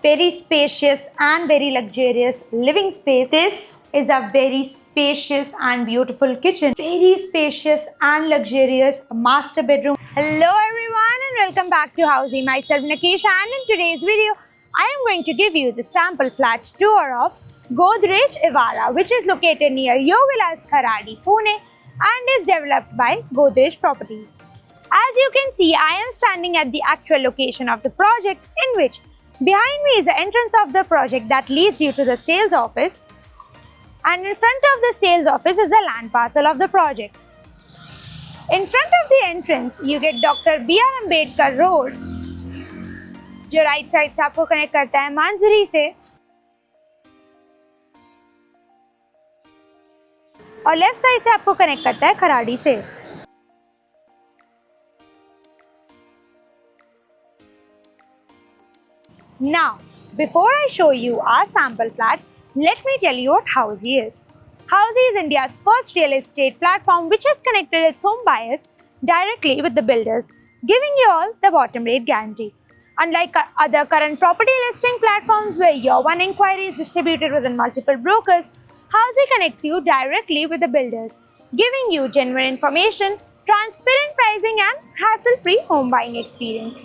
Very spacious and very luxurious living space. This is a very spacious and beautiful kitchen. Very spacious and luxurious master bedroom. Hello everyone and welcome back to Housey. Myself Nakisha, and in today's video I am going to give you the sample flat tour of Godrej Evara, which is located near Yovilas Kharadi, Pune, and is developed by Godrej Properties. As you can see, I am standing at the actual location of the project, in which behind me is the entrance of the project that leads you to the sales office, and in front of the sales office is the land parcel of the project. In front of the entrance, you get Dr. B.R. Ambedkar Road, जो right side से आपको connect करता है मांजरी से, और left side से आपको connect करता है खराड़ी से. Now, before I show you our sample flat, let me tell you what Housey is. Housey is India's first real estate platform which has connected its home buyers directly with the builders, giving you all the bottom rate guarantee. Unlike other current property listing platforms where your one inquiry is distributed within multiple brokers, Housey connects you directly with the builders, giving you genuine information, transparent pricing and hassle-free home buying experience.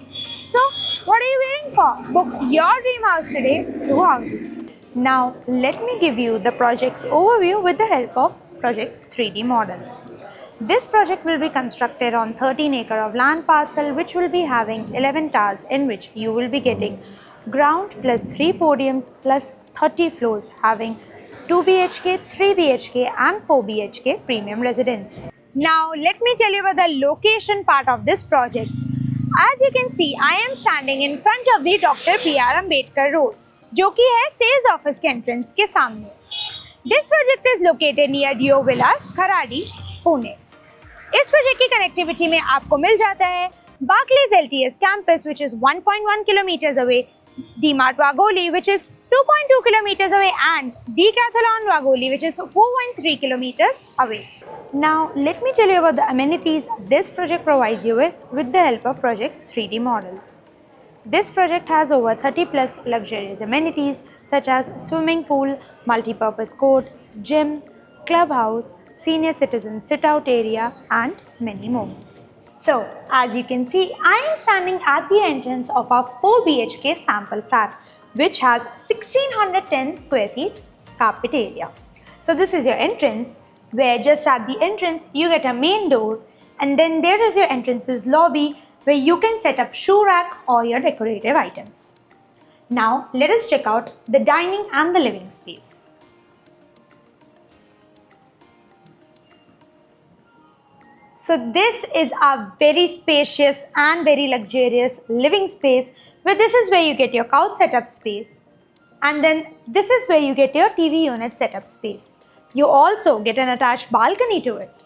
So, what are you waiting for? Book your dream house today through Housey. Now, let me give you the project's overview with the help of project's 3D model. This project will be constructed on 13 acre of land parcel which will be having 11 towers, in which you will be getting ground plus 3 podiums plus 30 floors, having 2 BHK, 3 BHK and 4 BHK premium residence. Now let me tell you about the location part of this project. As you can see, I am standing in front of the Dr. B.R. Ambedkar Road, जो कि है sales office के entrance के सामने. This project is located near Dio Villas, Kharadi, Pune. इस project की connectivity में आपको मिल जाता है Barclays LTS campus, which is 1.1 kilometers away, DMart Wagholi, which is 2.2 kilometers away, and Decathlon Wagholi, which is 4.3 kilometers away. Now, let me tell you about the amenities this project provides you with the help of project's 3D model. This project has over 30 plus luxurious amenities such as swimming pool, multi-purpose court, gym, clubhouse, senior citizen sit-out area and many more. So, as you can see, I am standing at the entrance of our 4 BHK sample flat, which has 1610 square feet carpet area. So this is your entrance, where just at the entrance you get a main door, and then there is your entrance's lobby where you can set up shoe rack or your decorative items. Now let us check out the dining and the living space. So this is a very spacious and very luxurious living space, where this is where you get your couch setup space, and then this is where you get your TV unit setup space. You also get an attached balcony to it.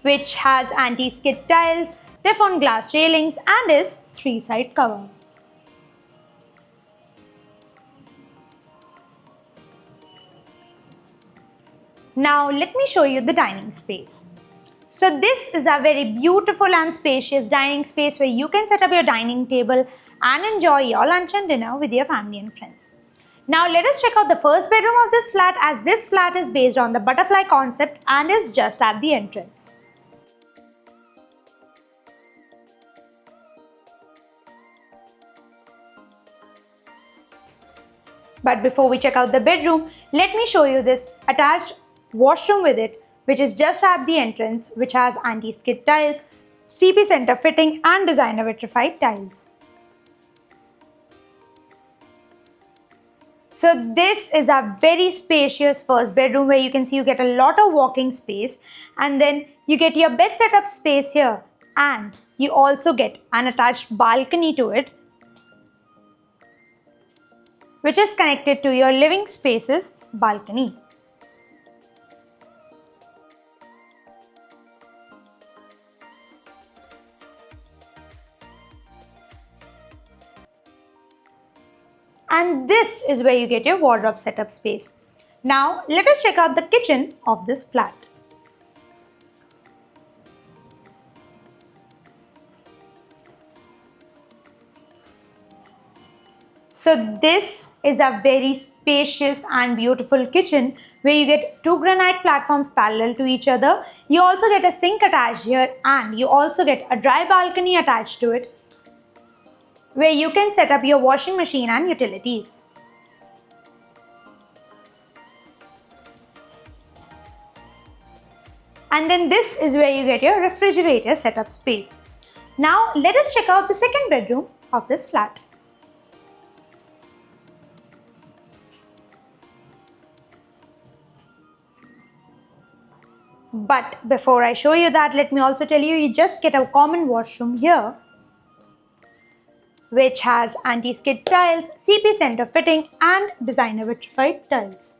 Which has anti-skid tiles, Teflon glass railings and is 3-side cover. Now let me show you the dining space. So this is a very beautiful and spacious dining space where you can set up your dining table and enjoy your lunch and dinner with your family and friends. Now let us check out the first bedroom of this flat, as this flat is based on the butterfly concept and is just at the entrance. But before we check out the bedroom, let me show you this attached washroom with it, which is just at the entrance, which has anti-skid tiles, CP center fitting and designer vitrified tiles. So this is a very spacious first bedroom where you can see you get a lot of walking space, and then you get your bed setup space here, and you also get an attached balcony to it, which is connected to your living space's balcony. And this is where you get your wardrobe setup space. Now let us check out the kitchen of this flat. So this is a very spacious and beautiful kitchen where you get two granite platforms parallel to each other. You also get a sink attached here and you also get a dry balcony attached to it where you can set up your washing machine and utilities. And then this is where you get your refrigerator setup space. Now let us check out the second bedroom of this flat. But before I show you that, let me also tell you, you just get a common washroom here which has anti-skid tiles, CP center fitting and designer vitrified tiles.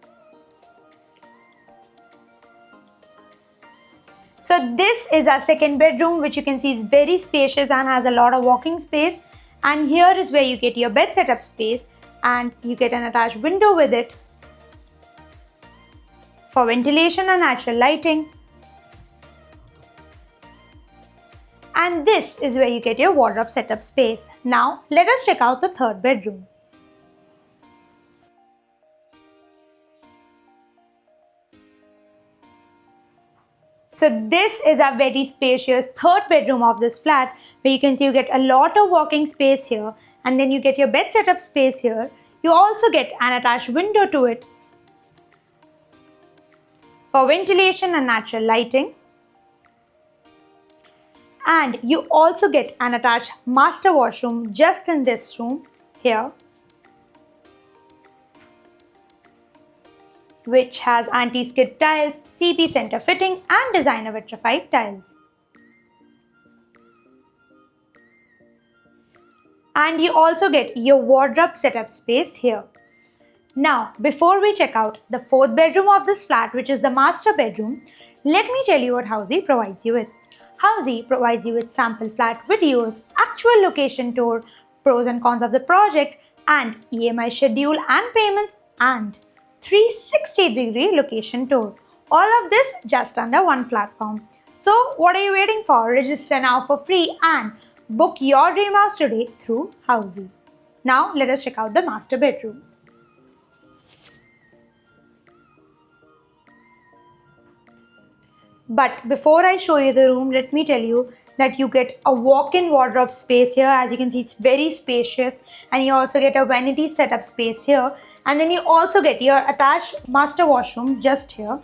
So this is our second bedroom, which you can see is very spacious and has a lot of walking space. And here is where you get your bed setup space and you get an attached window with it for ventilation and natural lighting. And this is where you get your wardrobe setup space. Now let us check out the third bedroom. So this is a very spacious third bedroom of this flat where you can see you get a lot of walking space here and then you get your bed setup space here. You also get an attached window to it for ventilation and natural lighting. And you also get an attached master washroom just in this room here, which has anti-skid tiles, CP center fitting and designer vitrified tiles. And you also get your wardrobe setup space here. Now, before we check out the fourth bedroom of this flat, which is the master bedroom, let me tell you what Housey provides you with. Housey provides you with sample flat videos, actual location tour, pros and cons of the project, and EMI schedule and payments, and 360-degree location tour. All of this just under one platform. So what are you waiting for? Register now for free and book your dream house today through Housey. Now let us check out the master bedroom. But before I show you the room, let me tell you that you get a walk-in wardrobe space here. As you can see, it's very spacious, and you also get a vanity setup space here, and then you also get your attached master washroom just here,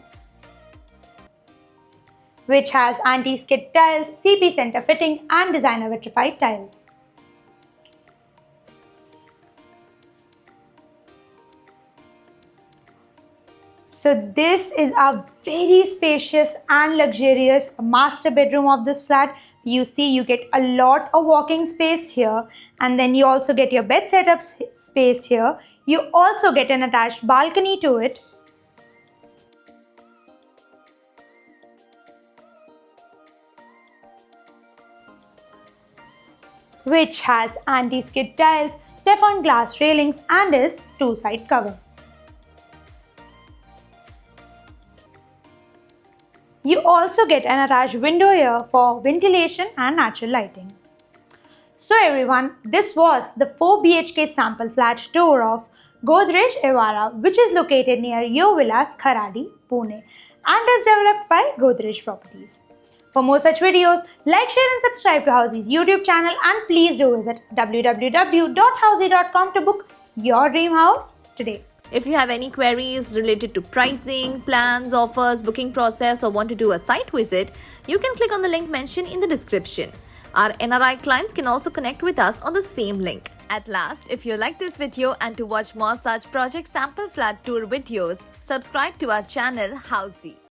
which has anti-skid tiles, CP center fitting and designer vitrified tiles. So this is a very spacious and luxurious master bedroom of this flat. You see you get a lot of walking space here, and then you also get your bed setup space here. You also get an attached balcony to it. Which has anti-skid tiles, Teflon glass railings and is two-side cover. You also get an attached window here for ventilation and natural lighting. So everyone, this was the 4 BHK sample flat tour of Godrej Evara, which is located near Yo Villas, Kharadi, Pune, and is developed by Godrej Properties. For more such videos, like, share and subscribe to Housey's YouTube channel, and please do visit www.housey.com to book your dream house today. If you have any queries related to pricing, plans, offers, booking process, or want to do a site visit, you can click on the link mentioned in the description. Our NRI clients can also connect with us on the same link. At last, if you like this video and to watch more such project sample flat tour videos, subscribe to our channel Housey.